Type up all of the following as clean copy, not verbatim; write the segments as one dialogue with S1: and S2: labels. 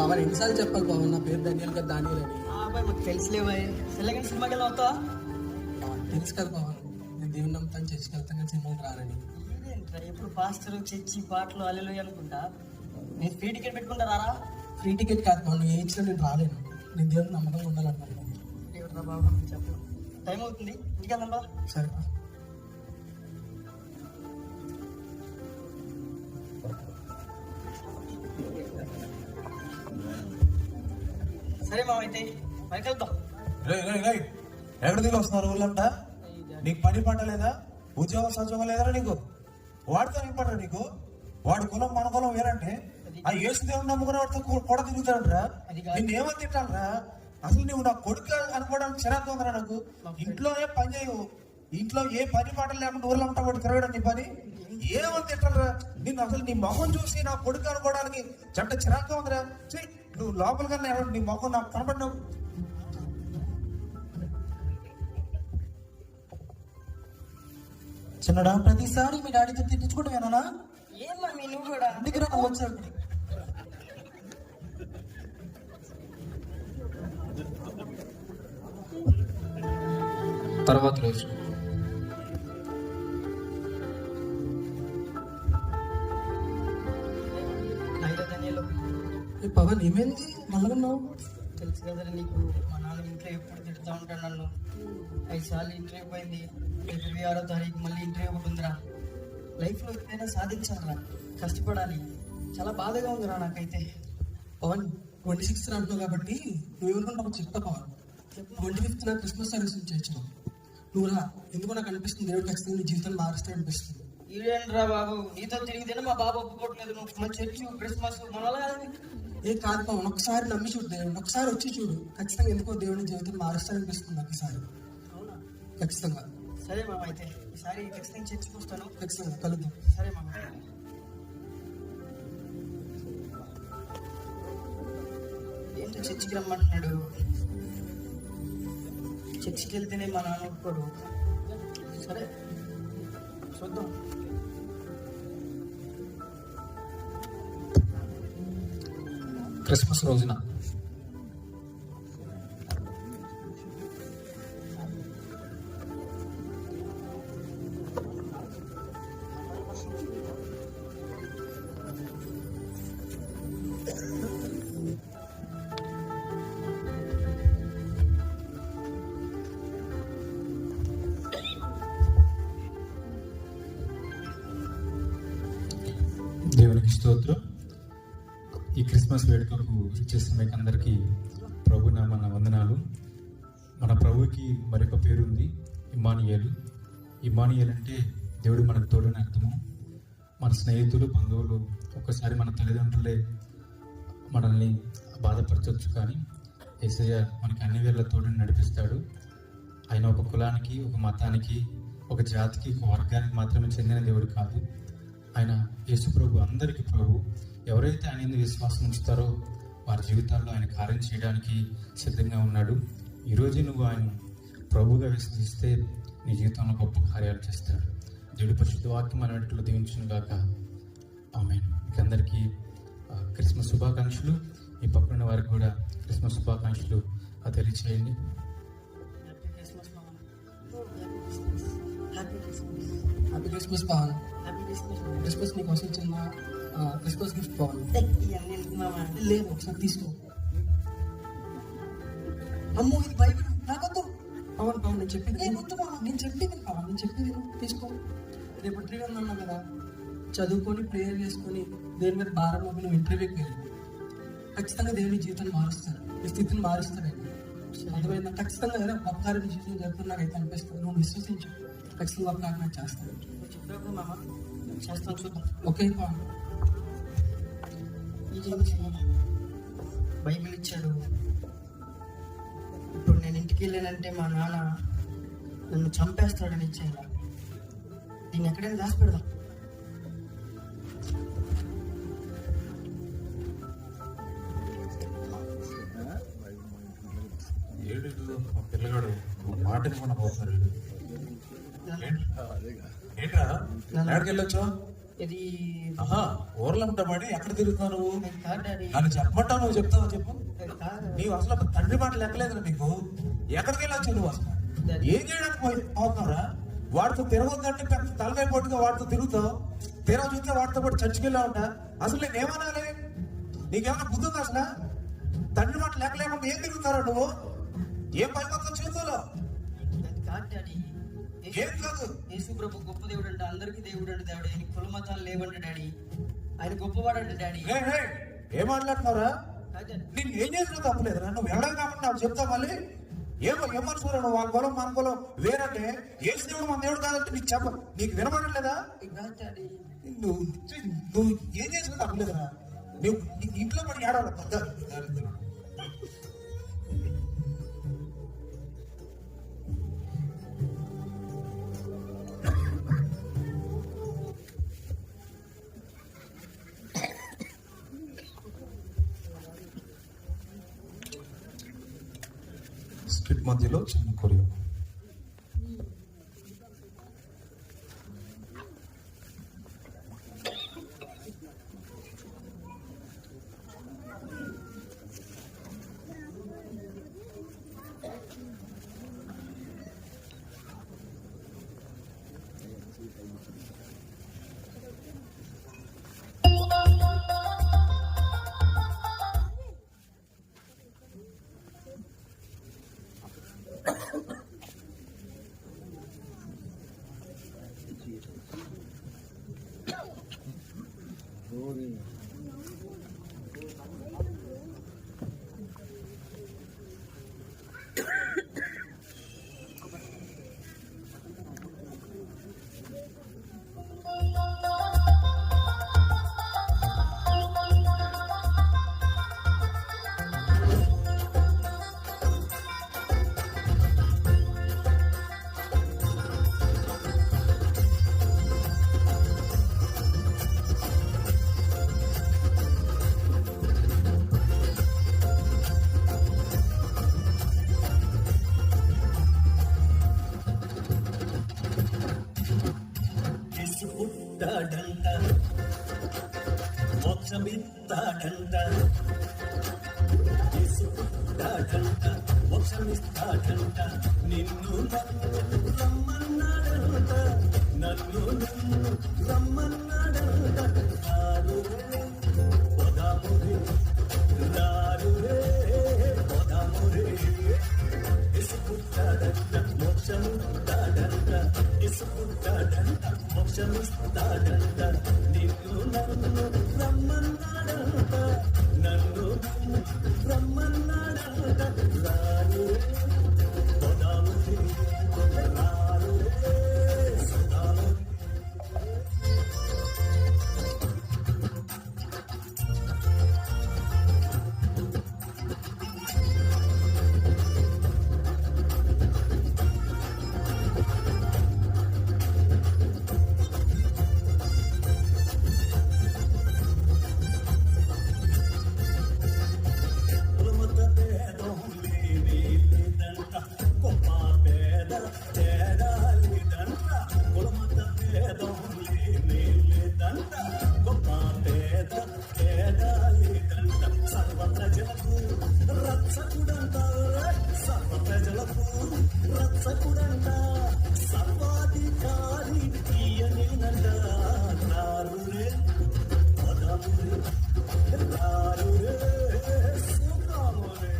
S1: పవన్ ఎన్నిసార్లు చెప్పాలి పవన్ నా పేరు డానియల్ కదా డానియల్ అని.
S2: అబ్బాయి మాకు తెలిసిలే బాయ్. సెల్లగా సినిమాకి వెళ్ళి అవుతావా?
S1: తెలుసు కదా పవన్, నేను దేవుని నమ్ముతాను, చర్చికి వెళ్తాను కానీ సినిమాకి రానని.
S2: ఇదేంట్రా ఎప్పుడు పాస్టర్ చర్చి పాటలు అల్లెలు అనుకుంటా. నేను ఫ్రీ టికెట్ పెట్టుకుంటా రారా?
S1: ఫ్రీ టికెట్ కాదు పవన్, నువ్వు ఏ ఇచ్చినా నేను రాలేను. నేను దేవుని నమ్మకంగా ఉండాలనుకుంటున్నాను.
S2: ఏమిట్రా బాబు చెప్పు, టైం అవుతుంది, ఇంటికి వెళ్దాం బా.
S1: సరే
S2: సరే మామ అయితే పైకి వెళ్దాం.
S3: ఎక్కడ దిగి వస్తున్నారు ఊళ్ళంట? నీకు పని పంట లేదా? ఉద్యోగం సంచోగం లేదా నీకు? వాడితో ఇంపడరా నీకు? వాడి కులం మన కులం వేరంటే ఆ యేసు దేవుడు నమ్ముకునే వాడితో కూడా తిరుగుతాడంట్రా. నిన్ను ఏమని తిట్టాలరా? అసలు నువ్వు నా కొడుకు అనుకోవడానికి చిరాకు ఉందిరా నాకు. ఇంట్లోనే పని చేయవు, ఇంట్లో ఏ పని పాటలు లేకుండా ఊర్లో ఉంటా వాడు తిరగడం నీ పని. ఏమని తిట్టాలరా నిన్ను? అసలు నీ మొహం చూసి నా కొడుకు అనుకోవడానికి చెడ్డ చిరాకు ఉందిరా. నువ్వు లోపల కన్నా నీ మొహం నాకు కనపడినావు.
S1: చిన్నడా, ప్రతిసారి మీ డాడీతో తిట్టించుకుంటూ వినానా?
S2: ఏమా మీ నువ్వు కూడా
S1: అందుకే నాకు వచ్చాడు.
S4: తర్వాత రోజు
S1: పవన్ ఏమైంది నల్లగన్నావు?
S2: తెలుసు కదా నీకు, మా నాన్న ఇంట్లో ఎప్పుడు తిడుతూ ఉంటాడు నన్ను. 5 సార్లు ఇంటర్వ్యూ పోయింది, 26వ తారీఖు మళ్ళీ ఇంటర్వ్యూ ఒకటి ఉందిరా. లైఫ్లో ఎప్పుడైనా సాధించాలరా, కష్టపడాలి. చాలా బాధగా ఉందిరా నాకైతే.
S1: పవన్ 26 అంటున్నావు కాబట్టి నువ్వేమనుకుంటావు చెప్తా పవన్. 25th నా క్రిస్మస్ సర్వీస్ చేయొచ్చు. నువ్వు రా, ఎందుకో నాకు అనిపిస్తుంది దేవుడు ఖచ్చితంగా నీ జీవితాన్ని మారుస్తాయి అనిపిస్తుంది.
S2: ఇదేంట్రా బాబు, నీతో తిరిగితేనే మా బాబు ఒప్పుకోవట్లేదు. నువ్వు మన చర్చి క్రిస్మస్ మన వల్ల కాదు.
S1: ఏ కాదు పవన్, ఒకసారి నమ్మి చూడు దేవుడు, ఒకసారి వచ్చి చూడు, ఖచ్చితంగా ఎందుకో దేవుడిని జీవితాన్ని మారుస్తాయనిపిస్తుంది నాకు ఈసారి.
S2: అవునా?
S1: ఖచ్చితంగా.
S2: సరే మామ అయితే ఈసారి ఖచ్చితంగా చర్చికి వస్తాను.
S1: ఖచ్చితంగా కలుద్దాం.
S2: సరే మామ. ఏంటో చర్చికి రమ్మంటున్నాడు. చర్చికి వెళ్తేనే మా నాన్న ఒప్పుకోడు. సరే చూద్దాం.
S4: క్రిస్మస్ రోజున దేవునికి స్తోత్రం. ఈ క్రిస్మస్ వేడుకకు ఇచ్చేసిన మీకు అందరికీ ప్రభు నామన వందనాలు. మన ప్రభుకి మరొక పేరు ఉంది, ఇమ్మానుయేలు. ఇమ్మానుయేలు అంటే దేవుడు మనకు తోడని అర్థము. మన స్నేహితులు బంధువులు ఒక్కసారి మన తల్లిదండ్రులే మనల్ని బాధపరచవచ్చు, కానీ యేసయ్య మనకి అన్ని వేళ తోడని నడిపిస్తాడు. ఆయన ఒక కులానికి, ఒక మతానికి, ఒక జాతికి, ఒక వర్గానికి మాత్రమే చెందిన దేవుడు కాదు. ఆయన యేసు ప్రభు అందరికీ ప్రభు. ఎవరైతే ఆయన ఎందుకు విశ్వాసం ఉంచుతారో వారి జీవితాల్లో ఆయన కార్యం చేయడానికి సిద్ధంగా ఉన్నాడు. ఈరోజు నువ్వు ఆయన ప్రభువుగా విశ్వసిస్తే నీ జీవితంలో గొప్ప కార్యాలు చేస్తాడు. దేవుడి పరిశుద్ధ వాక్యం మన వెంటలో దీవించును గాక. ఆమేన్. మీకు అందరికీ క్రిస్మస్ శుభాకాంక్షలు. మీ పక్కన వారికి కూడా క్రిస్మస్ శుభాకాంక్షలు తెలియచేయండి.
S1: Happy Christmas Pawan. క్రిస్మస్ నీకోసం చిన్న క్రిస్మస్ గిఫ్ట్ పవన్. లేదు, ఒకసారి తీసుకో. అమ్మో ఇది బైబిల్, నాకొద్దు. పవన్ పవన్ నేను చెప్పింది నేను చెప్పింది పవన్, నేను చెప్పింది తీసుకో. రేపు ఇంటర్వ్యూ అన్నా కదా, చదువుకొని ప్రేయర్ చేసుకొని దేని మీద భారం నువ్వు ఇంటర్వ్యూకి వెళ్ళి ఖచ్చితంగా దేవుని జీవితాన్ని మారుస్తాడు, ఈ స్థితిని మారుస్తాడండి. అర్థమైందా? ఖచ్చితంగా ఏదైనా గొప్ప కార్యం జీవితం జరుగుతుంది నాకైతే అనిపిస్తుంది. నువ్వు విశ్వసించు, ఖచ్చితంగా గొప్ప కార్యం చేస్తాను.
S2: చెప్పావు మామ, చేస్తాను, చూద్దాం.
S1: ఓకే పవన్.
S2: బైబిల్ ఇచ్చాడు. ఇప్పుడు నేను ఇంటికి వెళ్ళానంటే మా నాన్న నన్ను చంపేస్తాడని ఇచ్చాను. దీన్ని ఎక్కడైనా దాచి పెడదాం.
S3: పిల్లగాడు మాటకి మన పోతారు. ఏంట్రా ఎక్కడికి వెళ్ళొచ్చు?
S2: ఇది
S3: ఆహా, ఊర్లంట పడి ఎక్కడ తిరుగుతున్నావు నువ్వు?
S2: అది కాదు డాడీ,
S3: నన్ను చెప్పమంటావు, నువ్వు చెప్తావా చెప్పు.
S2: అది కాదు
S3: నీవు అసలు తండ్రి మాట లెక్కలేదు నీకు. ఎక్కడికి వెళ్ళొచ్చు నువ్వు అసలు? ఏం చేయడానికి పోతున్నారా? వాడితో తిరగొద్దంటే పెద్ద తలకాయ పట్టుగా వాడితో తిరుగుతావు. తీరా చూస్తే వాడితో పాటు చర్చికి వెళ్ళా ఉంటా. అసలు నేను ఏమనాలి? నీకేమైనా బుద్ధి ఉందా అసలు? తండ్రి మాట లెక్క లేకుండా ఏం తిరుగుతారా నువ్వు? ఏం పైకొత్తావు చేతుల్లో?
S2: అది కాదు డాడీ.
S3: ఏం కాదు.
S2: యేసు ప్రభు గొప్ప దేవుడు అంటే అందరికీ దేవుడు అంటే దేవుడు. ఆయన కుల మతాలు లేవంట డాడీ. ఆయన గొప్పవాడు అంటే డాడీ.
S3: ఏం మాట్లాడుతున్నారా?
S2: కాదు డాడీ.
S3: నేను ఏం చేసినా తప్పలేదు. నువ్వు వెళ్ళడం కాకుండా నాకు చెప్తా మళ్ళీ. ఏమనుకోరా నువ్వు? వాళ్ళ కులం మన కులం వేరంటే ఏసు దేవుడు మన దేవుడు కాదంటే నీకు చెప్ప, నీకు వినపడలేదా?
S2: అది కాదు డాడీ.
S3: నువ్వు నువ్వు ఏం చేసినా తప్పలేదురా. నువ్వు ఇంట్లో పడి ఏడాలి పెద్ద. స్కిట్ మధ్యలో చిన్న కొరియో.
S5: పుట్టాడంట, మోక్షమిస్తాడంట. యేసు పుట్టాడంట, మోక్షమిస్తాడంట. నిన్ను నన్ను రమ్మన్నాడంట, నన్ను రమ్మన్నాడంట. రారురే పోదామురే, రారురే పోదామురే. యేసు పుట్టాడంట, మోక్షమిస్తాడంట. యేసు పుట్టాడంట, మోక్షమిస్తాడంట. నిన్ను నన్ను రమ్మన్నాడంట, నన్ను రమ్మన్నాడంట. రారురే పోదామురే, రారురే పోదామురే. కులమత భేదం లేనే లేదంట, గొప్ప పేద తేడా లేదంట. కులమత భేదం లేనే లేదంట, గొప్ప పేద తేడా లేదంట. సర్వ ప్రజలకు రక్షకుడంట, సర్వ ప్రజలకు రక్షకుడంట. సర్వాధికారి ఈయనేనంట. రారురే పోదామురే, రారురే పోదామురే.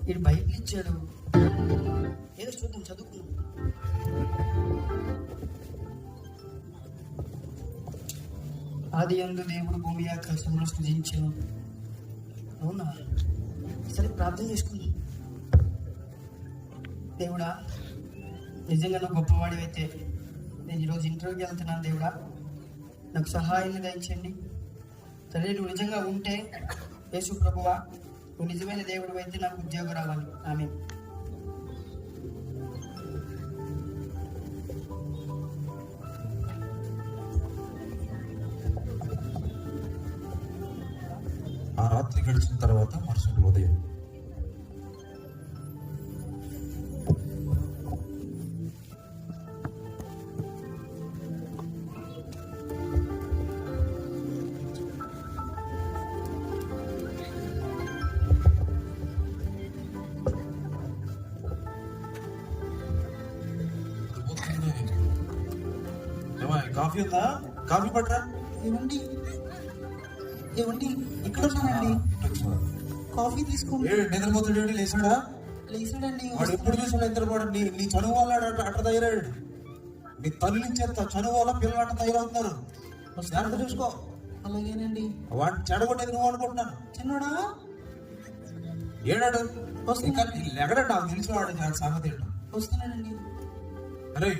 S2: వీడు బైబిల్ ఇచ్చాడు, ఏదో చూద్దాం, చదువుకున్నాం. ఆది యందు దేవుడు భూమి ఆకాశంలో సృజించెను. అవునా? సరే ప్రార్థన చేసుకుందాం. దేవుడా, నిజంగా నువ్వు గొప్పవాడివైతే నేను ఈరోజు ఇంటర్వ్యూకి వెళ్తున్నాను. దేవుడా, నాకు సహాయాన్ని దయచేయండి. సరే, నువ్వు నిజంగా ఉంటే యేసు ప్రభువా, నువ్వు నిజమైన దేవుడు అయితే నాకు ఉద్యోగం రావాలి. ఆమేన్.
S3: ఆ రాత్రి గడిచిన తర్వాత మరుసటి ఉదయం కాఫీ ఉందా? కాఫీ పట్టరా.
S1: ఏమండి ఏమండి ఇక్కడ ఉన్నానండి, కాఫీ తీసుకోండి.
S3: నిద్రపోతాడు లేచాడా?
S1: లేచాడండి.
S3: వాడు ఎప్పుడు చూసాడు నిద్రపోవడం? నీ చనువు వల్ల అట్ట తయారాడు. నీ తల్లి నుంచి చనువు వల్ల పిల్లలు అట్ట తయారవుతున్నారు. జాగ్రత్త చూసుకో.
S1: అలాగేనండి.
S3: వాడిని చెడగొట్టేది నువ్వు అనుకుంటున్నాను.
S1: చిన్నోడా
S3: ఏడాడు ఇంకా ఎగడండి, నాకు తెలిసిన వాడు సంగతి ఏంటో.
S1: వస్తున్నానండి.
S3: అరే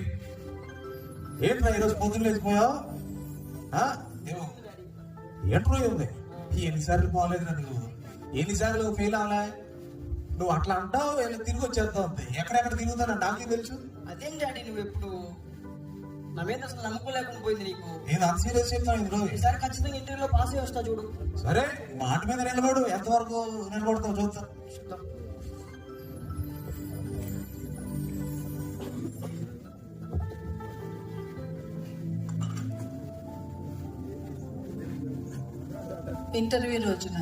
S3: ఏంట్రా ఈరోజు పొద్దున్న లేచిపోయావు? ఇంటర్వ్యూ ఉంది, ఎన్నిసార్లు పోలేదు నువ్వు, ఎన్నిసార్లు ఫెయిల్ అవ్వలే. నువ్వు అట్లా అంటావు, తిరిగి వచ్చేస్తావు అంతే. ఎక్కడెక్కడ తిరుగుతానని నాకేం తెలుసు.
S2: అదేం డాడీ నువ్వు ఎప్పుడు నా మీద అసలు నమ్మకం లేకుండా పోయింది నీకు.
S3: నేను అంత సీరియస్ చెప్తాను ఇందులో.
S2: ఈసారి ఖచ్చితంగా ఇంటర్వ్యూలో పాస్ అయ్యి వస్తా చూడు.
S3: సరే మాట మీద నిలబడు, ఎంతవరకు నిలబడతావు చూద్దాం.
S1: ఇంటర్వ్యూ రోజున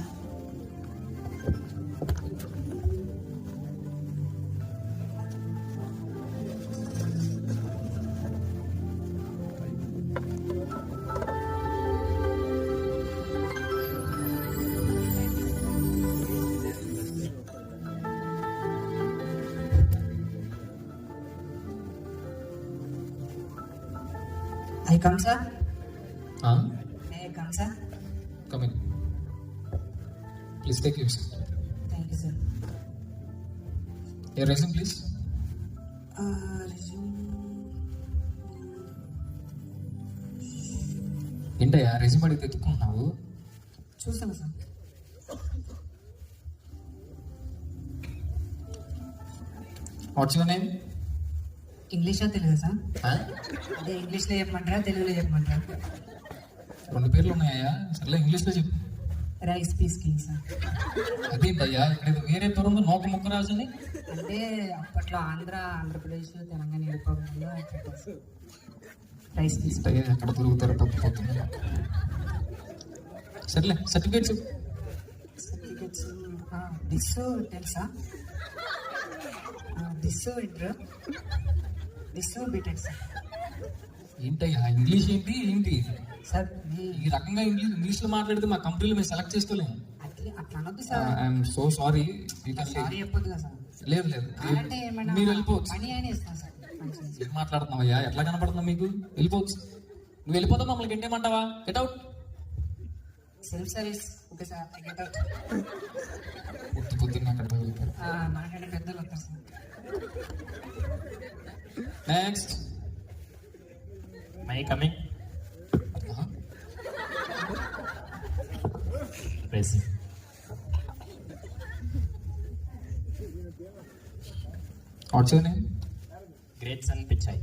S1: I come, sir? May I come, sir?
S4: Come in. Please take your seat.
S1: Thank you, sir.
S4: Your resume, please.
S1: Resume.
S4: ఏంటయ్యా రెజ్యూమ్ అడిగితే ఎత్తుకుంటున్నావు?
S1: చూసాను సార్.
S4: What's your name?
S1: ఇంగ్లీషా తెలుగు సార్? అదే ఇంగ్లీష్లో చెప్పమంటారా తెలుగులో చెప్పమంటారా?
S4: రెండు పేర్లు ఉన్నాయా? సర్లే ఇంగ్లీష్లో చెప్పు.
S1: Rice piece king sir.
S4: అదేంటయ్యా ఇక్కడ వేరే పేరు ఉంది, నోక ముక్క రాజు అని.
S1: అంటే అప్పట్లో ఆంధ్రప్రదేశ్ తెలంగాణ ఏర్పడంలో రైస్ పీస్.
S4: ఎక్కడ దొరుకుతారు పొద్దుపోతుంది. సర్లే సర్టిఫికేట్స్ చెప్పు.
S1: సర్టిఫికెట్స్ దిస్ తెలుసా? This inter, this BTech sir.
S4: ఏంటయ్యా ఇంగ్లీష్ ఏంటి ఏంటి
S1: సార్?
S4: ఈ రకంగా ఇంగ్లీష్లో మాట్లాడితే మా కంపెనీలో మేము సెలెక్ట్ చేసుకోలేము.
S1: అట్లా అనొద్దు sir.
S4: I'm so sorry.
S1: Sorry చెప్పొద్దు కదా సార్.
S4: లేదు లేదు
S1: అంటే ఏమైనా
S4: మీరు వెళ్ళిపోవచ్చు.
S1: మనీ అయినా ఇస్తాను సార్.
S4: ఏం మాట్లాడుతున్నావయ్యా? ఎట్లా కనపడుతున్నావు మీకు? వెళ్ళిపోవచ్చు. నువ్వు వెళ్ళిపోతావు, మమ్మల్ని గెంటేమంటావా? Get out.
S1: Self service. Okay sir, get out.
S4: పొద్దున్న అక్కడ వెళ్తారు.
S1: మాట్లాడే పెద్దలు వస్తారు sir.
S4: Next.
S6: My coming. Resume.
S4: What's your name?
S6: Great Sun Pichai.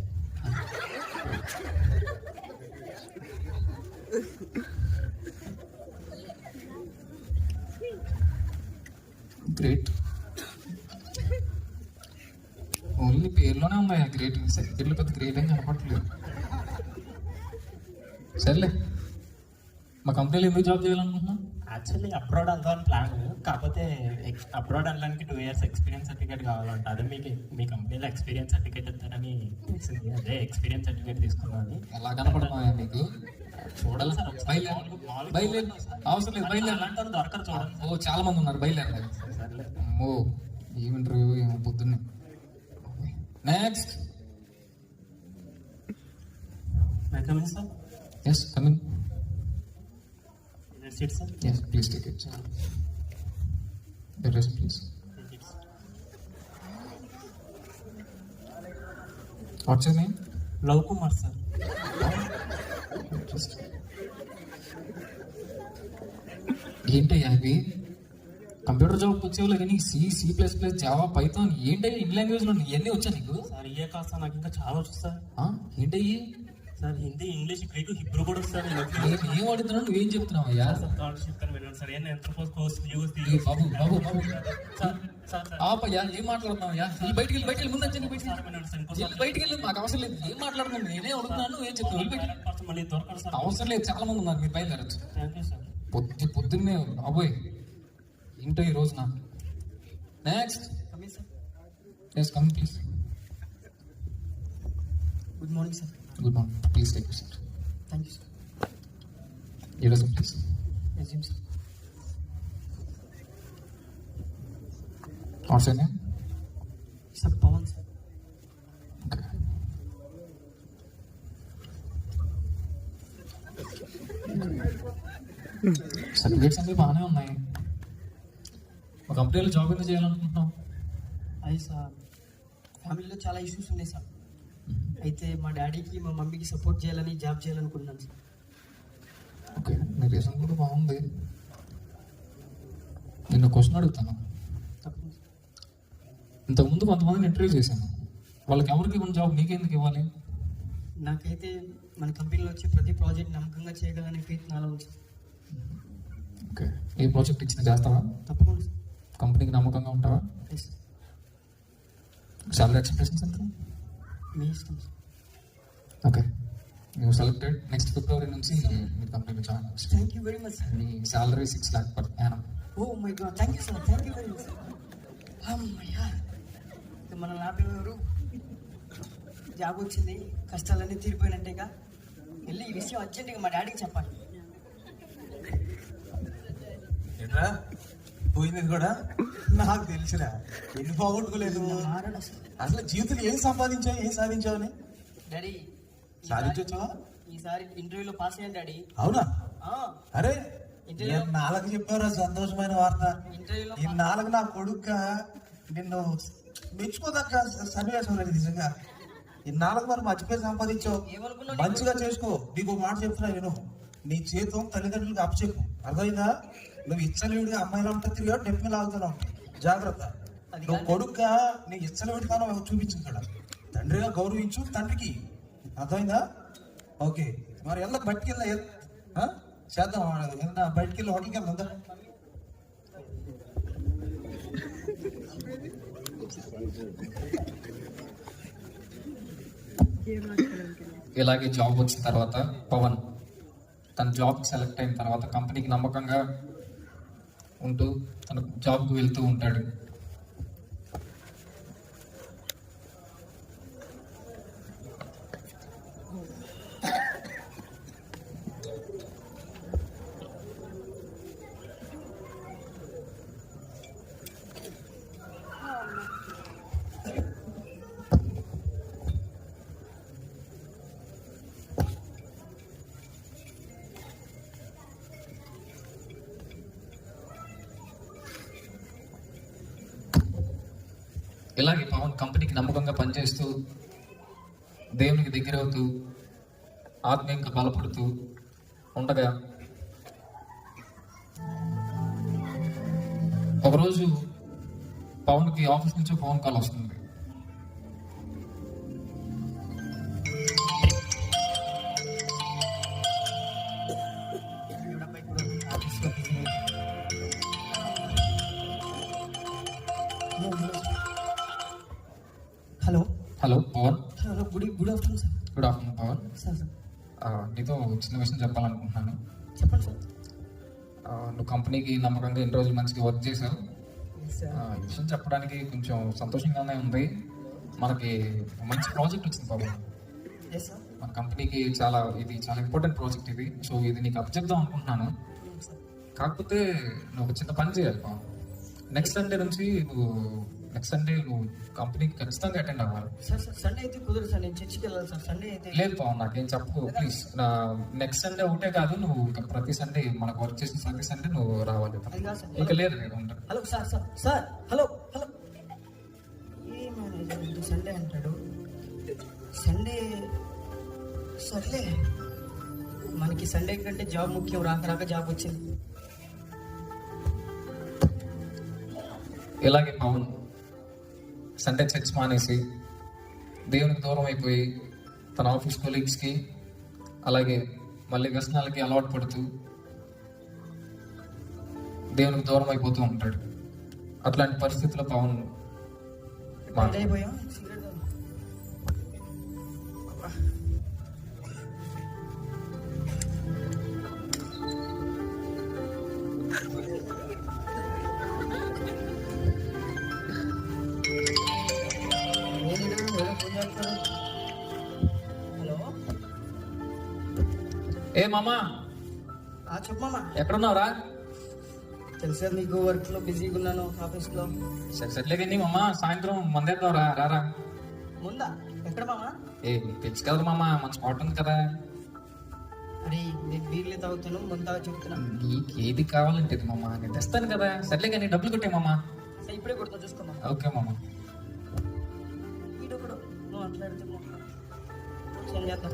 S4: Great. Only పేర్లోనే ఉన్నాయా గ్రేట్? పేర్లు పెద్ద గ్రేట్ అని కనపడట్లేదు. సర్లే, మా కంపెనీలో ఎందుకు జాబ్ చేయాలనుకుంటున్నా?
S6: యాక్చువల్లీ అబ్రాడ్ వెళ్దామని ప్లాన్, కాకపోతే అబ్రాడ్ వెళ్ళడానికి 2 years ఎక్స్పీరియన్స్ సర్టిఫికేట్ కావాలంట. అదే మీ కంపెనీలో ఎక్స్పీరియన్స్ సర్టిఫికేట్ ఇస్తారని తెలిసింది. అదే ఎక్స్పీరియన్స్ సర్టిఫికేట్ తీసుకున్నాను.
S4: ఎలా కనపడుతున్నాయా మీకు? చూడాలి సార్. బయలుదేరు. అవసరం లేదు, బయలుదేరు.
S6: అలాంటి దొరకరు చూడండి.
S4: ఓ చాలా మంది ఉన్నారు, బయలుదేరు.
S6: సర్లే.
S4: అమ్మో ఏం ఇంటర్వ్యూ ఏమో పొద్దున్నే. Next.
S6: My coming sir.
S4: Yes coming.
S6: Seat sir.
S4: Yes please take it. The rest please. What's your name?
S6: Love Kumar sir.
S4: ఏంటయ్యా ఇవి? కంప్యూటర్ జాబ్ వచ్చేవాళ్ళు కానీ C++, జావా, పైథాన్ ఏంటయ్యా? ఇన్ లాంగ్వేజ్లో ఇవన్నీ వచ్చా నీకు?
S6: సార్ ఇయే కాదు సార్, నాకు ఇంకా చాలా వచ్చు సార్.
S4: ఏంటయ్యి?
S6: Sir Hindi English Greek Hebrew కూడా వస్తారు
S7: ఏం అడుగుతున్నావు నువ్వేం చెప్తున్నావు అయ్యా?
S6: చెప్తాను వినండి సార్ ఏం ఎంతపోజ్ కోర్స్ యూస్
S7: ఏ బాబు బాబు బాబు
S6: సార్ సార్ సార్
S7: ఆపయ్యా, ఏం మాట్లాడుతున్నావు అయ్యా? ఈ బయటికి వెళ్ళి ముందు వచ్చి బయటికి
S6: సార్ వినండి సార్ ఇంకోసారి
S7: బయటికి వెళ్ళి మాకు అవసరం లేదు. ఏం మాట్లాడుతున్నాను? నేనే అడుగుతున్నాను, ఏం చెప్తున్నావు? వెళ్ళి బయటికి.
S6: పర్సన్ మళ్ళీ దొరకదు సార్.
S7: అవసరం లేదు, చాలా మంది ఉన్నారు, మీరు బయలుదేరచ్చు.
S6: Thank you sir.
S7: పొద్దున్నే బాబోయ్ ఏంటో ఈ రోజున. Next
S2: coming sir.
S7: Yes come please.
S2: Good morning sir.
S7: Good morning, please take your seat.
S2: Thank you sir.
S7: ఈరోజు please.
S2: Resume sir.
S7: What's your name?
S2: Sir Pavan sir.
S7: Okay. Certificates అన్నీ బాగానే ఉన్నాయి. ఒక కంపెనీలో జాబ్ ఎందుకు చేయాలనుకుంటున్నాం?
S2: అది సార్ ఫ్యామిలీలో చాలా ఇష్యూస్ ఉన్నాయి సార్. అయితే మా డాడీకి మా మమ్మీకి సపోర్ట్ చేయాలని జాబ్ చేయాలనుకుంటున్నాను సార్.
S7: ఓకే, మీ రీజన్ కూడా బాగుంది. నిన్న క్వశ్చన్ అడుగుతాను.
S2: తప్పకుండా సార్.
S7: ఇంతకుముందు కొంతమందిని ఇంటర్వ్యూ చేశాను. వాళ్ళకి ఎవరికి ఇవ్వని జాబ్ నీకెందుకు ఇవ్వాలి?
S2: నాకైతే మన కంపెనీలో వచ్చే ప్రతి ప్రాజెక్ట్ నమ్మకంగా చేయగలనే ఫీట్ నాలో ఉంది సార్.
S7: ఓకే, ఏ ప్రాజెక్ట్ ఇచ్చినా చేస్తావా?
S2: తప్పకుండా సార్.
S7: కంపెనీకి నమ్మకంగా ఉంటావా?
S2: Yes sir.
S7: సాలరీ ఎక్స్పెక్టేషన్స్ ఎంత?
S2: మీ ఇష్టం సార్.
S7: ఓకే, నువ్వు సెలెక్టెడ్. నెక్స్ట్ ఫిబ్రవరి నుంచి మీ కంపెనీలో జాయిన్ అవ్వచ్చు.
S2: Thank you very much sir.
S7: మీ salary 6 lakhs per annum.
S2: Oh my god, thank you sir. Thank you very much sir. అమ్మయ్యా, మన లాభం ఎవరు? జాబ్ వచ్చింది, కష్టాలన్నీ తీరిపోయినట్టేగా. వెళ్ళి ఈ విషయం అర్జెంటుగా మా డాడీకి చెప్పాలి.
S3: ఏంట్రా పోయింది కూడా? నాకు తెలిసిరా ఎన్ని పోగొట్టుకోలేదు.
S2: మారాడు అసలు.
S3: అసలు జీవితంలో ఏం సంపాదించావు, ఏం సాధించావని?
S2: డాడీ
S3: సాధించొచ్చావా?
S2: ఈసారి ఇంటర్వ్యూలో పాస్ అయ్యాను డాడీ.
S3: అవునా?
S2: ఆ,
S3: అరే
S2: ఇంటర్వ్యూలో
S3: నేను నాలుగు చెప్పారా సంతోషమైన వార్త.
S2: ఇంటర్వ్యూలో
S3: ఈ నాలుగు నా కొడుకుగా నిన్ను మెచ్చుకోదక్క సన్నివేశం లేదు నిజంగా. ఈ నాలుగు మరి మర్చిపోయి సంపాదించావు.
S2: ఏమనుకున్నావు?
S3: మంచిగా చేసుకో. నీకు మాట చెప్తున్నా నేను, నీ చేతం తల్లిదండ్రులకు అప్పచెప్పు. అర్థమైందా? నువ్వు ఇచ్చలేవిడిగా అమ్మాయిలో ఉంటా తిరిగావు, నెప్పి లాగుతున్నావు. జాగ్రత్త. నువ్వు కొడుకుగా నీ ఇచ్చలేవిడితనం చూపించింది ఇక్కడ. తండ్రిగా గౌరవించు, తండ్రికి. అర్థమైందా? ఓకే, మరి ఎలా బయటికి వెళ్ళా చేద్దాం. ఏదన్నా బయటికి వెళ్ళి హోటల్కి వెళ్దా?
S7: ఇలాగే జాబ్ వచ్చిన తర్వాత పవన్ తన జాబ్ సెలెక్ట్ అయిన తర్వాత కంపెనీకి నమ్మకంగా ఉంటూ తన జాబ్కి వెళ్తూ ఉంటాడు. ఇలాగే పవన్ కంపెనీకి నమ్మకంగా పనిచేస్తూ దేవునికి దగ్గర అవుతూ ఆత్మీయంగా బలపడుతూ ఉండగా ఒకరోజు పవన్కి ఆఫీస్ నుంచి ఫోన్ కాల్ వస్తుంది.
S2: Hello
S7: hello Pavan.
S2: Hello, good afternoon sir.
S7: Good afternoon Pavan.
S2: Sir sir
S7: నీతో చిన్న విషయం చెప్పాలనుకుంటున్నాను.
S2: చెప్పండి సార్.
S7: నువ్వు కంపెనీకి నమ్మకంగా ఎన్ని రోజులు మంచిగా వర్క్ చేశావు.
S2: Yes sir.
S7: ఈ విషయం చెప్పడానికి కొంచెం సంతోషంగానే ఉంది. మనకి మంచి ప్రాజెక్ట్ వచ్చింది పవన్.
S2: Yes sir.
S7: మన కంపెనీకి చాలా ఇంపార్టెంట్ ప్రాజెక్ట్ ఇది. సో ఇది నీకు అప్పచెప్దాం అనుకుంటున్నాను. కాకపోతే నువ్వు ఒక చిన్న పని చేయాలి పవన్. నెక్స్ట్ సండే నువ్వు కంపెనీకి ఖచ్చితంగా అటెండ్ అవ్వాలి.
S2: సార్ సార్ సండే అయితే కుదరదు సార్. నేను చర్చికి వెళ్ళాలి సార్. సండే అయితే
S7: లేదు పవన్, నాకేం చెప్పు ప్లీజ్. నెక్స్ట్ సండే ఒకటే కాదు, నువ్వు ఇక ప్రతి సండే మనకు వర్క్ చేసిన ప్రతి సండే నువ్వు రావాలి.
S2: అది కాదు సార్.
S7: ఇక లేదు నేను ఉంటాను.
S2: Hello sir sir sir hello hello. ఏ మేనేజర్ సండే అంటాడు. సండే సర్లే, మనకి సండే కంటే జాబ్ ముఖ్యం. రాక జాబ్ వచ్చింది.
S7: ఇలాగే పవన్ సండే చర్చ్ మానేసి దేవునికి దూరం అయిపోయి తన ఆఫీస్ కొలీగ్స్కి అలాగే మళ్ళీ వ్యసనాలకి అలవాటు పడుతూ దేవునికి దూరం అయిపోతూ ఉంటాడు. అట్లాంటి పరిస్థితుల్లో పవన్
S2: బయట అయిపోయాం సిగరెట్ తాగు. ఏంటి ఎవరో ఫోన్ చేస్తారు? హలో
S7: ఏ మామా
S2: చెప్పు మామ.
S7: ఎక్కడున్నావురా?
S2: తెలుసా నీకు వర్క్ లో బిజీగా ఉన్నాను ఆఫీస్ లో.
S7: సర్లే కానీ మామా సాయంత్రం మందేద్దాంరా రారా.
S2: ముందా ఎక్కడ మామ?
S7: ఏ నీకు తెలుసు కదా మామా మన స్పాట్ ఉంది కదా.
S2: అరే నేను బీర్లే తాగుతాను ముందా చెప్తున్నా.
S7: నీకు ఏది కావాలంటే ఇది మామా నేను తెస్తాను కదా. సర్లే కానీ డబ్బులు కొట్టే మామా.
S2: సరే, ఇప్పుడే కొడతా చూసుకో మామ.
S7: ఓకే మామా.
S2: ఈడొకడు నువ్వు మాట్లాడుతున్నావు ఫోన్ చేద్దాం.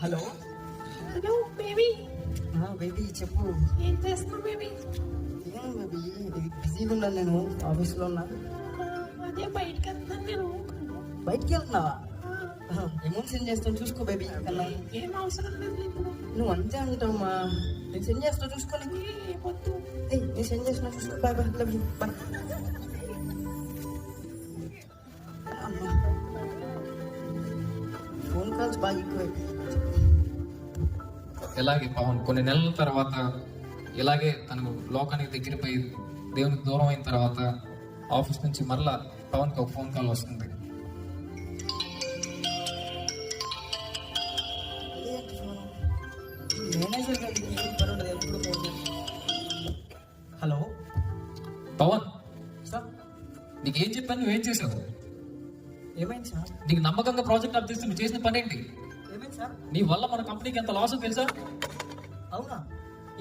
S2: హలో
S8: హలో బేబీ,
S2: బేబీ చెప్పు.
S8: ఏం చేస్తున్నావు బేబీ?
S2: ఏం బేబీ బిజీగా ఉన్నాను నేను ఆఫీస్లో ఉన్నా.
S8: అదే బయటకు వెళ్తున్నాను నేను.
S2: బయటికి వెళ్తున్నావా? అమౌంట్ సెండ్ చేస్తాను చూసుకో బేబీ. కన్నా
S8: ఏం అవసరం లేదు ఇప్పుడు.
S2: నువ్వు అంతే అంటావు మా. నేను సెండ్ చేస్తా చూసుకోని.
S8: వద్దు.
S2: నేను సెండ్ చేస్తున్నా చూసుకో. Bye bye love you bye. Phone calls బాగా ఎక్కువ.
S7: ఇలాగే పవన్ కొన్ని నెలల తర్వాత ఇలాగే తనకు లోకానికి దగ్గరపోయి దేవునికి దూరం అయిన తర్వాత ఆఫీస్ నుంచి మరలా పవన్కి ఒక ఫోన్ కాల్ వస్తుంది.
S2: మేనేజర్ గారికి ఏం పని ఉండదు, ఎప్పుడు ఫోన్ చేస్తాను. హలో
S7: పవన్
S2: సార్,
S7: నీకేం చెప్పాను నువ్వేం చేసావు?
S2: ఏమైంది సార్?
S7: నీకు నమ్మకంగా ప్రాజెక్ట్ అప్ చేస్తే నువ్వు చేసిన పని ఏంటి?
S2: ఏమైంది సార్?
S7: నీ వల్ల మన కంపెనీకి ఎంత లాస్ తెలుసా?
S2: అవునా?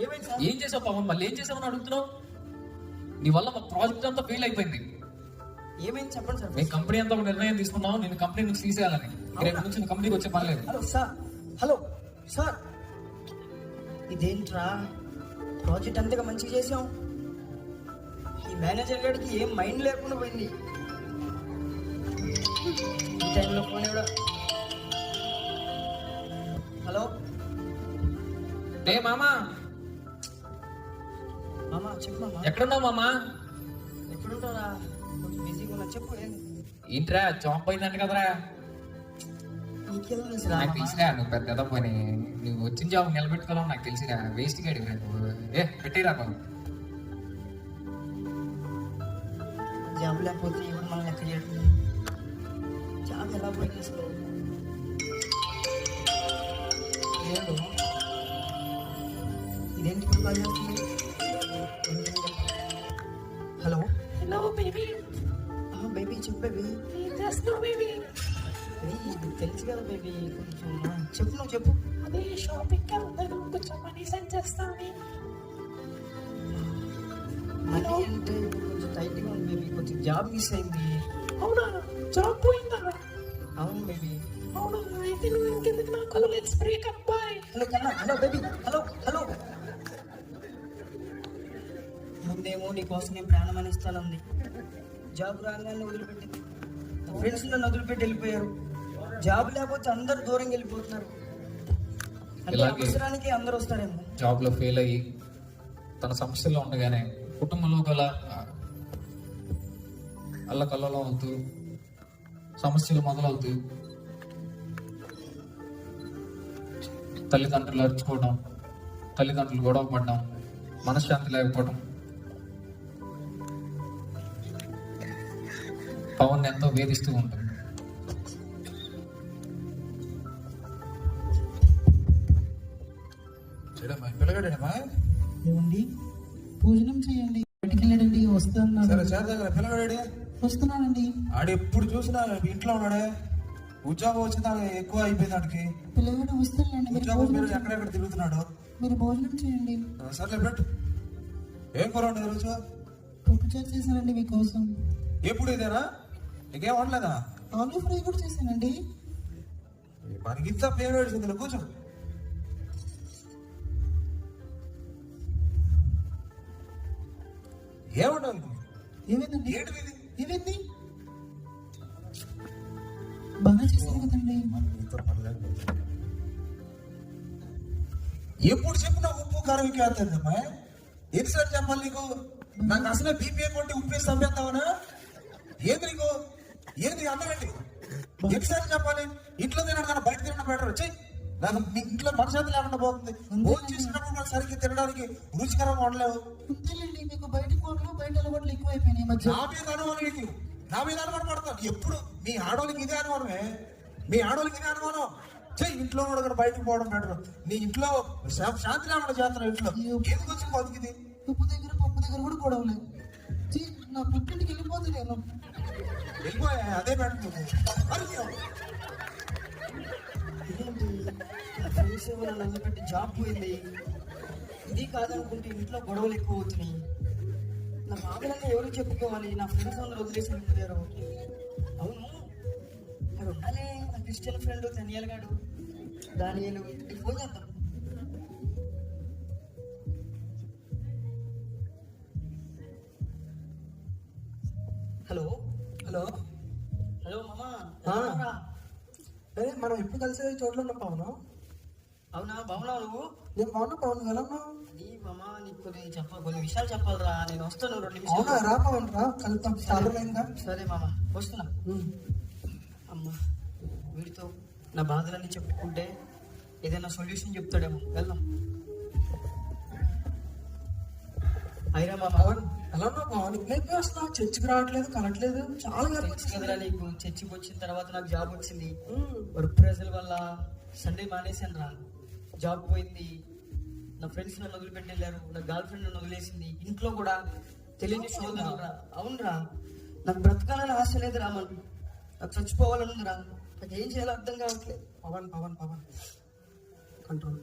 S2: ఏమైంది సార్?
S7: ఏం చేసావు పవన్? మళ్ళీ ఏం చేసావని అడుగుతున్నావు? నీ వల్ల మా ప్రాజెక్ట్ అంతా ఫెయిల్ అయిపోయింది.
S2: ఏమైంది చెప్పండి సార్.
S7: మీ కంపెనీ అంతా ఒక నిర్ణయం తీసుకున్నావు, నేను కంపెనీ నుంచి తీసేయాలని. రేపు నుంచి నువ్వు కంపెనీకి వచ్చే పని లేదు.
S2: హలో సార్, హలో సార్, ఇదేంట్రా ప్రాజెక్ట్ అంతగా మంచిగా చేసాం, ఈ మేనేజర్ గారికి ఏం మైండ్ లేకుండా పోయింది. ఈ టైంలో ఫోన్ ఎవడో. హలో
S7: ఏ మామా,
S2: మామా చెప్పు మామా.
S7: ఎక్కడున్నావు మామా?
S2: ఎక్కడుంటారా? కొంచెం బిజీగా ఉన్నా. చెప్పు ఏంది?
S7: ఏంట్రా జాబ్ పోయిందంట కదరా?
S2: నీకేం తెలుసురా
S7: నాకు
S2: మామా?
S7: తెలిసిరా నువ్వు పెద్ద ఎద పోయి నువ్వు వచ్చిన జాబ్ నిలబెట్టుకోవాలని నాకు తెలిసిరా. వేస్ట్ గా అడిగిరా నువ్వు. పెట్టిరా బాబు.
S2: జాబ్ లేకపోతే ఎవరు మనం లెక్క చేయడం? జాబ్ ఎలా పోయింది అసలు? లేదు, ఇదేంటి ఇప్పుడు బాగా చేస్తుంది? హలో
S8: హలో బేబీ,
S2: బేబీ చెప్పు బేబీ.
S8: ఏం చేస్తున్నావు బేబీ?
S2: ఇది తెలుసు కదా బేబీ, కొంచెం చెప్పు, నువ్వు చెప్పు.
S8: అదే షాపింగ్కి వెళ్తాను, కొంచెం మనీ సెండ్ చేస్తాను.
S2: మనీ అంటే ఇప్పుడు కొంచెం టైట్గా ఉంది బేబీ, కొంచెం జాబ్ మిస్ అయింది.
S8: అవునా? జాబ్ పోయిందా?
S2: అవును బేబీ.
S8: అవునా? అయితే నువ్వు ఇంకెందుకు నాకు? Let's breakup bye.
S2: హలో కన్నా, హలో బేబీ, హలో హలో. ముందేమో నీకోసం నేను ప్రాణం అని ఇస్తానంది, జాబ్ రాగానే వదిలిపెట్టింది. ఫ్రెండ్స్ నన్ను వదిలిపెట్టి వెళ్ళిపోయారు. జాబ్ లేకపోతే అందరు దూరంగా వెళ్ళిపోతున్నారు. అంటే
S7: ఇలాగే
S2: అవసరానికి అందరు వస్తారేమో.
S7: జాబ్ లో ఫెయిల్ అయ్యి తన సమస్యల్లో ఉండగానే కుటుంబంలో గల అల్లకల్లలో అవుతూ సమస్యలు మొదలవుతూ తల్లిదండ్రులు అరుచుకోవడం, తల్లిదండ్రులు గొడవ పడడం, మనశ్శాంతి లేకపోవడం పవన్ ఎంతో వేధిస్తూ ఉంటుంది.
S3: పిల్లగాడేనమ్మా?
S1: ఏమండి భోజనం చేయండి, బయటికి వెళ్ళాడండి, వస్తాను.
S3: సరే చేరదగ్గర పిల్లగాడే
S1: వస్తున్నానండి.
S3: ఆడు ఎప్పుడు చూసినా ఇంట్లో ఉన్నాడే. ఉద్యోగం వచ్చిందా ఎక్కువ అయిపోయింది ఆడికి.
S1: పిల్లగాడు వస్తానండి, మీరు
S3: ఉద్యోగం
S1: భోజనం
S3: పేరు
S1: చేయండి.
S3: ఎక్కడెక్కడ తిరుగుతున్నాడు.
S1: మీరు భోజనం చేయండి.
S3: సర్లే పెట్టు. ఏం కూర ఉండదు ఈరోజు?
S1: పప్పుచారు చేశానండి మీకోసం.
S3: ఎప్పుడు ఇదేనా? నీకేం వండలేదా?
S1: ఆలూ ఫ్రై కూడా చేశానండి.
S3: మనకి ఇంత పేరు వేసింది. కూర్చో. ఏముండాలి?
S1: ఏమైందండి?
S3: ఏంటిది ఇది?
S1: ఏమైంది?
S8: బాగా చేశారు కదండి.
S3: ఎప్పుడు చెప్పినా ఉప్పు కారం ఇంకేస్తుందమ్మా. ఎన్నిసార్లు చెప్పాలి నీకు? నాకు అసలే బీపీ కొట్టి ఉప్పేసి చంపేస్తావనా? ఏది నీకు? ఏది అన్నమేంటి? ఎన్నిసార్లు చెప్పాలి? ఇంట్లో తినడం కన్నా బయట తినడం బెటర్. వచ్చి నాకు మీ ఇంట్లో మనశాంతి లేకుండా పోతుంది. భోజనం చేసినప్పుడు కూడా సరిగ్గా తినడానికి రుచికరంగా ఉండలేవు.
S8: అంతేలేండి, మీకు బయట ఫోన్లు బయట అలవాట్లు ఎక్కువైపోయినాయి ఈ మధ్య.
S3: నా మీద అనుమానం నీకు, నా మీద అనుమానం పడతాను ఎప్పుడు. మీ ఆడవాళ్ళకి ఇదే అనుమానమే, మీ ఆడవాళ్ళకి ఇదే అనుమానం. చెయ్యి ఇంట్లో కూడా బయటకు పోవడం బెటర్. నీ ఇంట్లో శాంతి లేకుండా చేస్తున్నావు. ఇంట్లో ఎందుకు వచ్చి బతికిది?
S8: ఉప్పు దగ్గర పప్పు దగ్గర కూడా గొడవలేదు. నా పుట్టింటికి వెళ్ళిపోతే నేను
S3: వెళ్ళిపోయా, అదే బెటర్.
S2: ఇదేంటి ఫ్రెండ్స్ నన్ను పెట్టి జాబ్ పోయింది, ఇది కాదనుకుంటే ఇంట్లో గొడవలు ఎక్కువ అవుతున్నాయి. నా బాధలన్నీ ఎవరు చెప్పుకోవాలి? నా ఫ్రెండ్స్ అందరూ వదిలేసి వెళ్ళిపోయారు. అవును, అక్కడ ఉండాలి నా క్రిస్టియన్ ఫ్రెండ్ ధనియాల్ గాడు, దానియాలు. ఫోన్ చేద్దాం. Hello
S1: hello.
S2: హలో మామా.
S1: అరే మనం ఎప్పుడు కలిసే చోట్ల ఉన్నాం పవన్.
S2: అవునా, బాగున్నావు నువ్వు?
S1: నేను బాగున్నా పవన్. ఎలా ఉన్నావు?
S2: నీ మామా నీకు కొన్ని విషయాలు చెప్పాలరా. నేను వస్తాను 2 నిమిషాలు.
S1: అవునా, రా పవన్ రా, కలుద్దాం. సాధారణంగా
S2: సరే మామా, వస్తున్నా. అమ్మా, వీడితో నా బాధలన్నీ చెప్పుకుంటే ఏదైనా సొల్యూషన్ చెప్తాడేమో. వెళ్దాం. అయిరా మామా.
S1: పవన్ ఎలా ఉన్నావు పవన్? ఇంకేం చేస్తున్నావు? చర్చికి రావట్లేదు, కలట్లేదు. చాలా
S2: కదరా నీకు. చర్చికి వచ్చిన తర్వాత నాకు జాబ్ వచ్చింది. వర్క్ ప్రెజర్ వల్ల సండే మానేసాను రా. జాబ్ పోయింది. నా ఫ్రెండ్స్ నన్ను వదిలిపెట్టి వెళ్ళారు. నా గర్ల్ ఫ్రెండ్ నన్ను వదిలేసింది. ఇంట్లో కూడా తెలియని శోధనలు రా. అవునరా, నాకు బ్రతకాలని ఆశ లేదురా. నాకు చచ్చిపోవాలని ఉందిరా. నాకు ఏం చేయాలో అర్థం కావట్లేదు.
S1: పవన్ పవన్ పవన్ కంట్రోల్.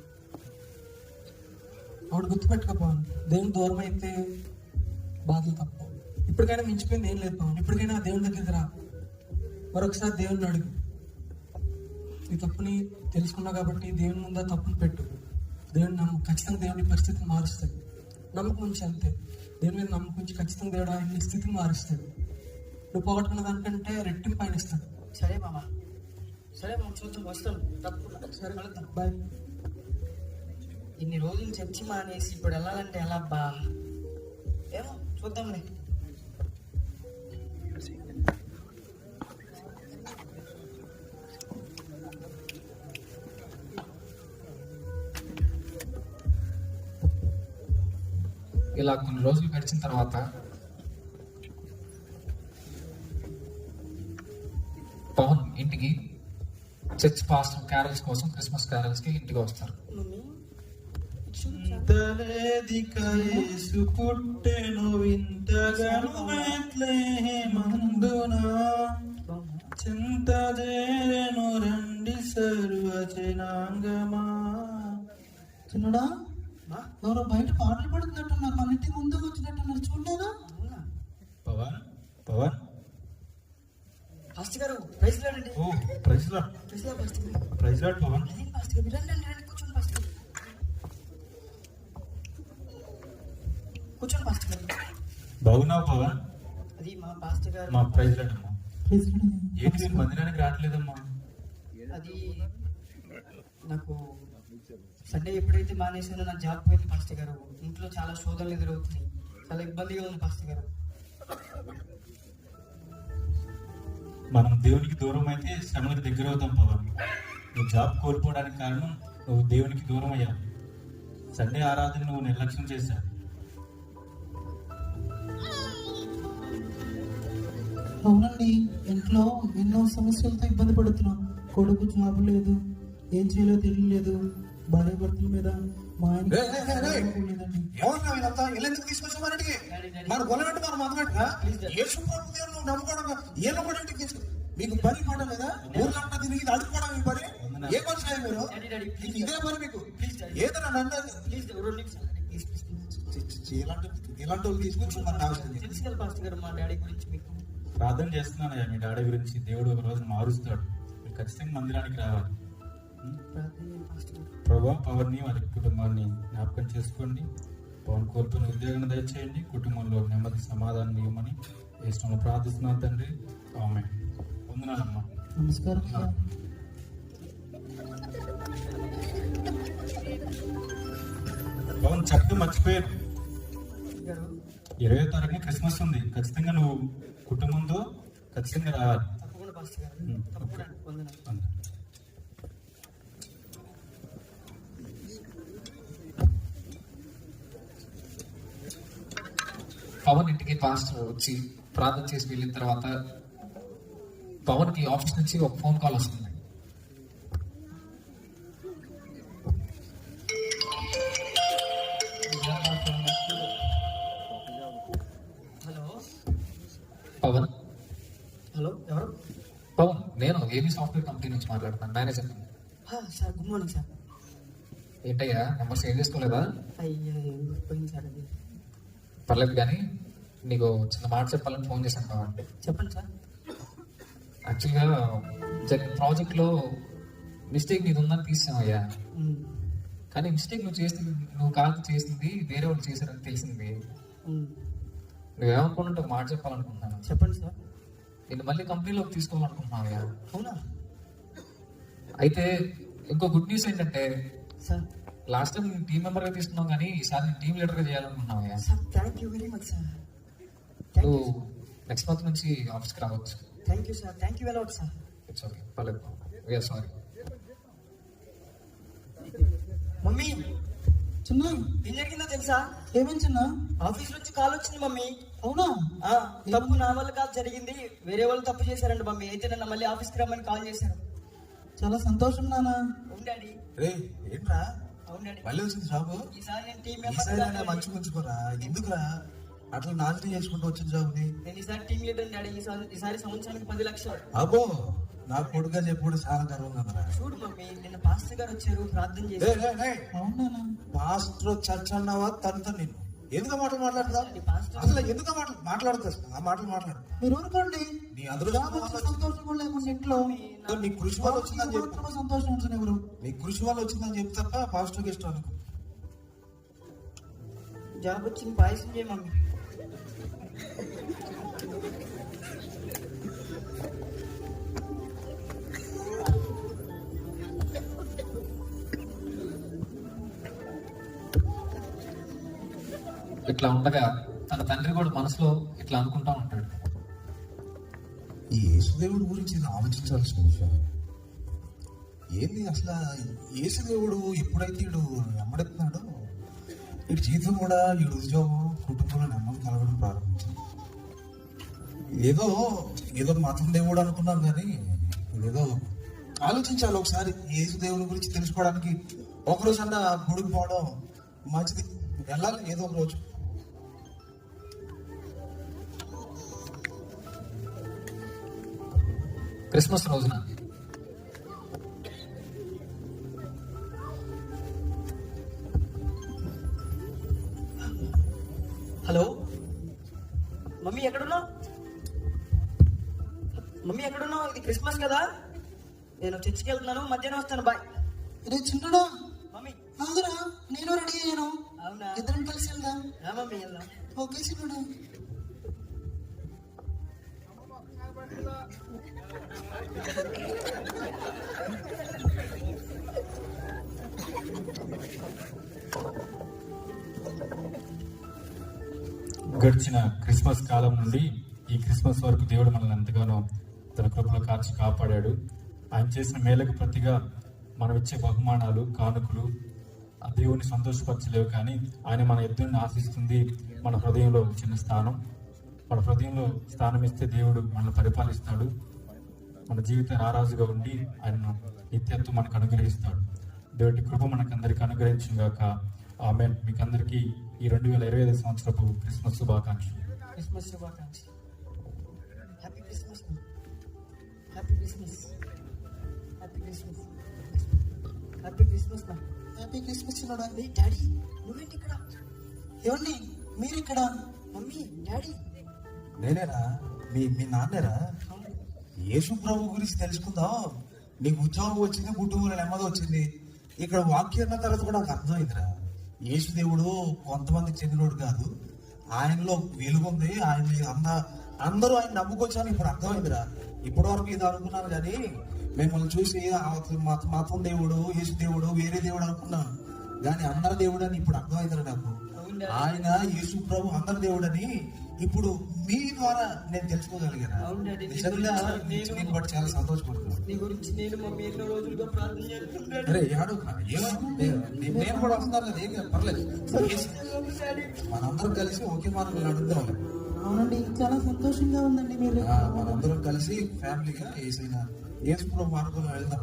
S1: ఆవిడ గుర్తుపెట్టుకో పవన్, దేవుని దూరం అయితే బాధలు తప్ప. ఇప్పటికైనా మించిపోయింది ఏం లేదు పవన్. ఇప్పటికైనా దేవుని దగ్గరికి రా, మరొకసారి దేవుడిని అడుగు. ఈ తప్పుని తెలుసుకున్నావు కాబట్టి దేవుని ముందు తప్పుని పెట్టు. దేవుని ఖచ్చితంగా దేవుని పరిస్థితిని మారుస్తాడు. నమ్మకం ఉంచి అంతే. దేవుని మీద నమ్మకం ఉంచి ఖచ్చితంగా దేవుడు ఆయన స్థితిని మారుస్తాడు. నువ్వు పోగొట్టుకున్న దానికంటే రెట్టింపు పైన ఇస్తాడు.
S2: సరే మామా, సరే మామ, చూద్దాం. వస్తాను తప్పకుండా. సరే, కలుద్దాం.
S1: బాయ్.
S2: ఇన్ని రోజులు చర్చి మానేసి ఇప్పుడు వెళ్ళాలంటే ఎలా బా? ఏమో చూద్దాంలే.
S7: ఇలా కొన్ని రోజులు గడిచిన తర్వాత పవన్ ఇంటికి చర్చ్ పాస్టర్ క్యారల్స్ కోసం, క్రిస్మస్ క్యారల్స్ కి ఇంటికి వస్తారు.
S5: యేసు పుట్టెను వింతగను బెత్లెహేమందున, చింత చేరెను రండి సర్వజనాంగమా.
S8: చిన్నడా, ఎవరో బయట పాటలు పడుతున్నట్టున్నారు. మన ఇంటి ముందుకు వచ్చినట్టున్నారు, చూడలేదా?
S4: పవన్ పవన్.
S2: పాస్టర్ గారు, ప్రైజ్ లాడండి.
S4: ఓ praise lord.
S2: Praise lord pastor గారు.
S4: Praise lord Pavan.
S2: అదేంటి పాస్టర్ గారు, రండి రండి, కూర్చోండి పాస్టర్ గారు. కూర్చోండి పాస్టర్ గారు.
S4: బాగున్నావు పవన్?
S2: అది మా పాస్టర్ గారు.
S4: మా ప్రైజ్ లాడ్ అమ్మా. ఏంటి మీరు మందిరానికి రావట్లేదమ్మా?
S2: అది నాకు సండే ఎప్పుడైతే మానేసానో నాకు జాబ్ పోయింది పాస్టర్ గారు. ఇంట్లో చాలా శోధనలు ఎదురవుతున్నాయి. చాలా ఇబ్బందిగా ఉంది పాస్టర్ గారు.
S4: మనం దేవునికి దూరం అయితే శ్రమలకు దగ్గర అవుతాం పవన్. నువ్వు జాబ్ కోల్పోవడానికి కారణం నువ్వు దేవునికి దూరం అయ్యావు. సండే ఆరాధన నువ్వు నిర్లక్ష్యం చేశావు.
S8: అవునండి, ఇంట్లో ఎన్నో సమస్యలతో ఇబ్బంది పడుతున్నాం. కొడుకు జాబ్ లేదు, ఏం చేయాలో తెలియలేదు. భార్య భర్తల మీద మా ఆయన లేదండి.
S3: ఎవరు ఇదంతా ఎందుకు తీసుకొచ్చావు మన ఇంటికి? మన గొల్లగట్టు మన మొదలెట్టుగా యేసు ప్రభు దేవుడు నువ్వు నమ్ముకోవడం ఏళ్ళ కూడా ఇంటికి తీసుకు. మీకు పని మాట లేదా? ఊర్లంతా తిరిగి అడుక్కోవడం ఈ పని. ఏ పని చేయాలి మీరు? మీకు ఇదే పని. మీకు ఏదైనా నన్ను
S2: ప్లీజ్ 2 నిమిషాలు ప్లీజ్ ప్లీజ్.
S3: ఇలాంటి వాళ్ళు తీసుకొచ్చి మన అవసరం
S2: తెలుసు కదా పాస్టర్ గారు మా డాడీ గురించి మీకు.
S4: ప్రార్థన చేస్తున్నానయ్యా మీ డాడీ గురించి. దేవుడు ఒక రోజు మారుస్తాడు. మీరు ఖచ్చితంగా మందిరానికి రావాలి. ప్రభా, పవర్ని వారి కుటుంబాన్ని జ్ఞాపకం చేసుకోండి. పవన్ కోల్పోయిన ఉద్యోగాన్ని దయచేయండి. కుటుంబంలో నెమ్మది సమాధానం ఇవ్వమని ఇష్టంలో ప్రార్థిస్తున్నాను తండ్రి. ఆమేన్. వందనాలమ్మా.
S8: నమస్కారం అయ్యా.
S4: పవన్ చెప్పడం మర్చిపోయారు,
S2: గారు
S4: 20వ తారీఖున క్రిస్మస్ ఉంది. ఖచ్చితంగా నువ్వు కుటుంబంతో ఖచ్చితంగా రావాలి.
S2: తప్పకుండా పాస్టర్ గారు,
S4: ఉమ్,
S2: తప్పకుండా వందనాలు.
S4: అంతే.
S7: పవన్ ఇంటికి పాస్టర్ వచ్చి ప్రార్థన చేసి వెళ్ళిన తర్వాత పవన్కి ఆఫీస్ నుంచి ఒక ఫోన్ కాల్ వస్తుంది.
S2: హలో
S7: పవన్
S2: హలో, ఎవరు?
S7: పవన్ నేను ఏబీ సాఫ్ట్వేర్ కంపెనీ నుంచి మాట్లాడుతున్నాను, manager.
S2: Sir good morning sir.
S7: ఏంటయ్యా నెంబర్ సేవ్ చేసుకోలేదా?
S2: అయ్యా పోయింది సార్ అది.
S7: పర్లేదు కానీ నీకు చిన్న మాట చెప్పాలని ఫోన్ చేశాను పవన్.
S2: చెప్పండి సార్.
S7: యాక్చువల్గా జరిగిన ప్రాజెక్ట్లో మిస్టేక్ నీది ఉందని తీసామయ్యా.
S2: ఉమ్,
S7: కానీ మిస్టేక్ నువ్వు కాదు చేసింది, వేరే వాళ్ళు చేశారని తెలిసింది.
S2: ఉమ్,
S7: నువ్వేమనుకుంటే ఒక మాట చెప్పాలనుకుంటున్నాను.
S2: చెప్పండి సార్.
S7: నేను మళ్ళీ కంపెనీలోకి తీసుకోవాలనుకుంటున్నావయ్యా.
S2: అవునా
S7: అయితే ఇంకో గుడ్ న్యూస్ ఏంటంటే
S2: సార్?
S7: లాస్ట్ టైం నేను టీం మెంబర్గా తీసుకున్నావు కానీ ఈసారి నేను టీం లీడర్గా చేయాలనుకుంటున్నావయ్యా.
S2: Sir thank you very much sir.
S7: నువ్వు నెక్స్ట్ మంత్ నుంచి ఆఫీస్కి రావచ్చు.
S2: Thank you sir. Thank you very much sir.
S7: It's okay, పర్లేదు. We are sorry.
S2: మమ్మీ,
S8: చిన్న
S2: ఏం జరిగిందో తెలుసా?
S8: ఏమేం చిన్న?
S2: ఆఫీస్ నుంచి కాల్ వచ్చింది మమ్మీ.
S8: అవునా?
S2: ఆ, తప్పు నా వల్ల కాదు జరిగింది, వేరే వాళ్ళు తప్పు చేశారండి మమ్మీ. అయితే నన్ను మళ్ళీ ఆఫీస్కి రమ్మని కాల్ చేశారు.
S8: చాలా సంతోషం నాన్న.
S2: అవును డాడీ.
S3: రే ఏంట్రా
S2: అవును డాడీ.
S3: మళ్ళీ వచ్చింది జాబు?
S2: ఈసారి నేను టీం
S3: ఈసారి
S2: మెంబర్.
S3: మంచిగా ఉంచుకోరా. ఎందుకురా అట్లా నాశనం చేసుకుంటూ వచ్చిన జాబ్ని?
S2: నేను ఈసారి టీం లీడర్ డాడీ. ఈసారి సంవత్సరానికి 10 లక్షలు.
S3: అబ్బో, నా కొడుగా చెప్పుడు చాలా గర్వం కదరా.
S2: చూడు మమ్మీ, నిన్న పాస్టర్ గారు వచ్చారు, ప్రార్థన
S3: రే,
S2: చేశారు.
S3: రే, రే.
S8: అవునా నాన్న?
S3: పాస్టర్ చర్చ్ అన్నావా తనతో నిన్ను ఎందుకు మాటలు మాట్లాడతా?
S2: పాస్టర్
S3: అసలు ఎందుకు మాట్లాడుతా? ఆ మాటలు మాట్లాడు.
S8: మీరు ఊరుకోండి.
S3: నీ అందరూ
S8: జాబ్ వచ్చే సంతోషం కూడా లేకుండా ఇంట్లో
S3: నీ కృషి వల్ల వచ్చిందని చెప్పు.
S8: మాత్రమే సంతోషం ఉంటుంది ఎవరు.
S3: నీ కృషి వల్ల వచ్చిందని చెప్పు తప్ప పాస్టర్ గెస్ట్ అనుకో.
S2: జాబ్ వచ్చింది, పాయసం చేయ మమ్మీ.
S7: ఇట్లా ఉండగా తన తండ్రి కూడా మనసులో ఇట్లా అనుకుంటా ఉంటాడు.
S3: ఈ యేసుదేవుడి గురించి ఆలోచించాల్సిన విషయం ఏంది అసలు? యేసుదేవుడు ఎప్పుడైతే వీడు వెంబడెత్తున్నాడో వీడి జీవితం కూడా వీడు ఉద్యోగం కుటుంబంలో నెమ్మది కలగడం ప్రారంభించింది. ఏదో ఏదో మతం దేవుడు అనుకున్నాం కానీ ఏదో ఆలోచించాలి ఒకసారి. యేసుదేవుడి గురించి తెలుసుకోవడానికి ఒకరోజు అన్న గుడికి పోవడం మంచిది. వెళ్ళాలి ఏదో ఒక రోజు.
S7: క్రిస్మస్ రోజున
S2: హలో మమ్మీ, ఎక్కడున్నావు? మమ్మీ ఎక్కడున్నావు? ఇది క్రిస్మస్ కదా, నేను చర్చికి వెళ్తున్నాను, మధ్యాహ్నం వస్తాను, బాయ్.
S8: రే చిన్నడా,
S2: మమ్మీ.
S8: ఆగురా, నేను రెడీ అయ్యాను.
S2: అవునా?
S8: ఇద్దరం కలిసి వెళ్దాం.
S2: మమ్మీ వెళ్దాం.
S8: ఓకే చిన్నడా.
S4: గడిచిన క్రిస్మస్ కాలం నుండి ఈ క్రిస్మస్ వరకు దేవుడు మనల్ని ఎంతగానో తన కృపలో కాచి కాపాడాడు. ఆయన చేసిన మేలకు ప్రతిగా మనం ఇచ్చే బహుమానాలు, కానుకలు ఆ దేవుని సంతోషపరచలేవు, కానీ ఆయన మన ఎద్దుని ఆశిస్తుంది మన హృదయంలో చిన్న స్థానం. మన హృదయంలో స్థానం ఇస్తే దేవుడు మనల్ని పరిపాలిస్తాడు. మన జీవిత రారాజుగా ఉండి ఆయన నిత్యత్వం మనకు అనుగ్రహిస్తాడు. దేవుడి కృప మనకందరికీ అనుగ్రహించిన గాక. ఆమేన్. మీకు అందరికీ ఈ 2025 సంవత్సరపు క్రిస్మస్ శుభాకాంక్షలు.
S2: క్రిస్మస్ శుభాకాంక్షలు. Happy Christmas. Happy Christmas. Happy Christmas. Happy Christmas.
S8: Happy Christmas చిన్నడా.
S2: డాడీ, నువ్వేంటి ఇక్కడ?
S8: ఏమండి మీరు ఇక్కడ?
S2: Mummy, daddy.
S3: నేనేరా మీ నాన్నేరా. యేసు ప్రభు గురించి తెలుసుకుందాం. నీకు ఉద్యోగం వచ్చింది, కుటుంబంలో నెమ్మది వచ్చింది. ఇక్కడ వాక్యం అన్న తర్వాత కూడా నాకు అర్థమైందిరా. యేసు దేవుడు కొంతమందికి చెందినోడు కాదు, ఆయనలో వెలుగు ఉంది. ఆయన అందరూ ఆయన నమ్ముకొచ్చాను ఇప్పుడు అర్థమైందిరా. ఇప్పటి వరకు ఇది అనుకున్నాను కానీ మిమ్మల్ని చూసి మతం దేవుడు, యేసు దేవుడు, వేరే దేవుడు అనుకున్నాను. కానీ అందరి దేవుడు అని ఇప్పుడు అర్థమవుతాడు నాకు. ఆయన యేసు ప్రభు అందరి దేవుడు అని ఇప్పుడు మీ ద్వారా నేను తెలుసుకోగలిగాను.
S2: అవును డాడీ.
S3: నిజంగా నేను బట్టి చాలా సంతోషపడుతున్నాను.
S2: నీ గురించి నేను మమ్మీ ఎన్నో రోజులుగా ప్రార్థన చేస్తున్నాను.
S3: అరే ఏడు నేను కూడా వస్తున్నారు కదా, ఏం కాదు, పర్లేదు. మనందరం కలిసి ఒకే మార్గంలో నడుద్దాం.
S8: అవునండి, చాలా సంతోషంగా ఉందండి మీరు.
S3: మనందరం కలిసి ఫ్యామిలీగా యేసు ప్రభు మార్గంలో వెళ్దాం.